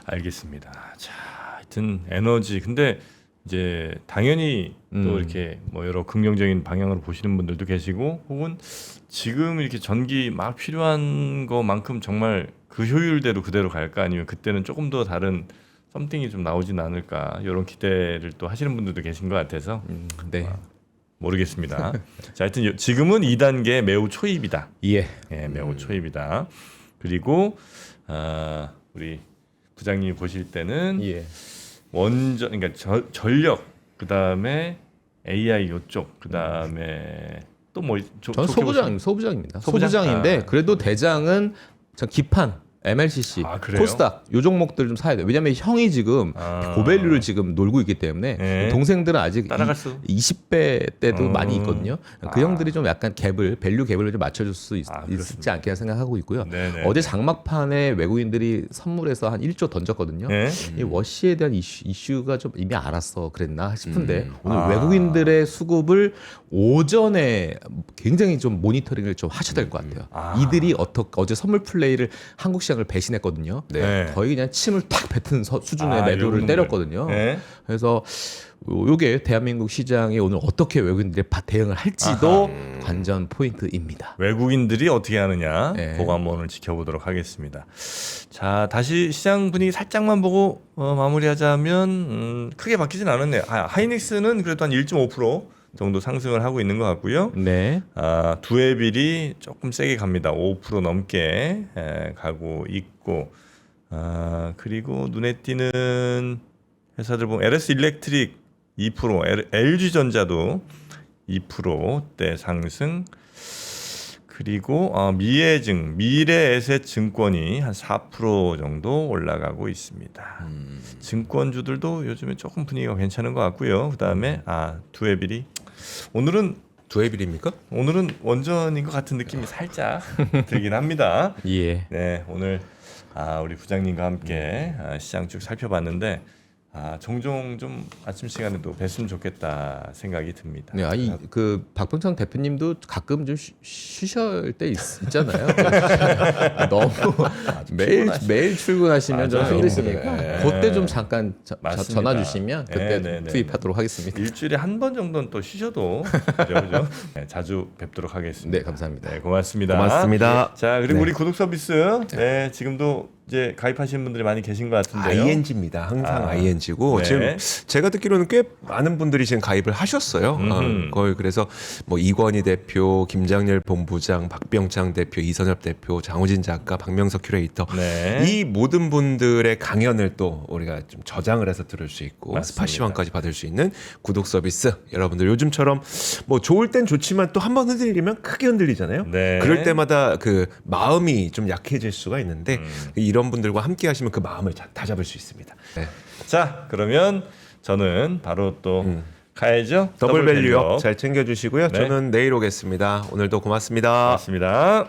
알겠습니다. 자, 하여튼 에너지. 근데 이제 당연히 또 이렇게 뭐 여러 긍정적인 방향으로 보시는 분들도 계시고 혹은 지금 이렇게 전기 막 필요한 것만큼 정말 그 효율대로 그대로 갈까 아니면 그때는 조금 더 다른 썸띵이 좀 나오진 않을까 이런 기대를 또 하시는 분들도 계신 것 같아서 네. 모르겠습니다. 자, 하여튼 지금은 2단계 매우 초입이다. 예. 예, 매우 초입이다. 그리고 우리 부장님이 보실 때는 예. 원전, 그러니까 전력, 그 다음에 AI 요쪽, 그 다음에 또 뭐 저는 소부장입니다. 소부장? 소부장인데 그래도 대장은 저 기판 MLCC, 아, 그래요? 코스닥 요 종목들 좀 사야 돼요. 왜냐하면 형이 지금 고밸류를 지금 놀고 있기 때문에 네. 동생들은 아직 따라갈 수 20배 때도 많이 있거든요. 그 형들이 좀 약간 밸류 갭을 좀 맞춰줄 수 있지 그렇습니다. 않겠나 생각하고 있고요. 네네. 어제 장막판에 외국인들이 선물해서 한 1조 던졌거든요. 네. 이 워시에 대한 이슈가 좀 이미 알았어 그랬나 싶은데 오늘 아. 외국인들의 수급을 오전에 굉장히 좀 모니터링을 좀 하셔야 될 것 같아요. 이들이 어제 선물 플레이를 한국 시장을 배신했거든요. 네. 거의 그냥 침을 탁 뱉은 수준의 아, 매도를 외국인들. 때렸거든요. 네. 그래서 요게 대한민국 시장이 오늘 어떻게 외국인들이 대응을 할지도 관전 포인트입니다. 외국인들이 어떻게 하느냐 네. 그거 한번 오늘 지켜보도록 하겠습니다. 자, 다시 시장 분위기 살짝만 보고 마무리하자면 크게 바뀌진 않았네요. 하이닉스는 그래도 한 1.5% 정도 상승을 하고 있는 것 같고요. 네. 두에빌이 조금 세게 갑니다. 5% 넘게 가고 있고, 그리고 눈에 띄는 회사들 보면 LS 일렉트릭 2%, LG 전자도 2%대 상승. 그리고 미래에셋증권이 한 4% 정도 올라가고 있습니다. 증권주들도 요즘에 조금 분위기가 괜찮은 것 같고요. 그다음에 두에빌이 오늘은 원전인 것 같은 느낌이 살짝 들긴 합니다. 예. 네, 오늘 우리 부장님과 함께 시장 쭉 살펴봤는데 종종 좀 아침 시간에도 뵀으면 좋겠다 생각이 듭니다. 네, 아니 그 박병창 대표님도 가끔 좀 쉬실 때 있잖아요. 너무 매일 출근하시면 좀 맞아요. 힘드시니까 네. 그때 좀 잠깐 맞습니다. 전화 주시면 그때 네. 투입하도록 하겠습니다. 일주일에 한 번 정도는 또 쉬셔도 그죠? 네, 자주 뵙도록 하겠습니다. 네, 감사합니다. 네, 고맙습니다. 고맙습니다. 자, 그리고 네. 우리 구독 서비스 지금도 이제 가입하시는 분들이 많이 계신 것 같은데요. ING입니다. 항상 ING고 네. 지금 제가 듣기로는 꽤 많은 분들이 지금 가입을 하셨어요. 거의 그래서 뭐 이건희 대표, 김장렬 본부장, 박병창 대표, 이선엽 대표, 장우진 작가, 박명석 큐레이터 네. 이 모든 분들의 강연을 또 우리가 좀 저장을 해서 들을 수 있고 맞습니다. 스파 시황까지 받을 수 있는 구독 서비스 여러분들 요즘처럼 뭐 좋을 땐 좋지만 또 한 번 흔들리면 크게 흔들리잖아요. 네. 그럴 때마다 그 마음이 좀 약해질 수가 있는데 이런 분들과 함께 하시면 그 마음을 다 잡을 수 있습니다. 네. 자, 그러면 저는 바로 또 가야죠. 더블 밸류업 잘 챙겨주시고요. 네. 저는 내일 오겠습니다. 오늘도 고맙습니다. 고맙습니다.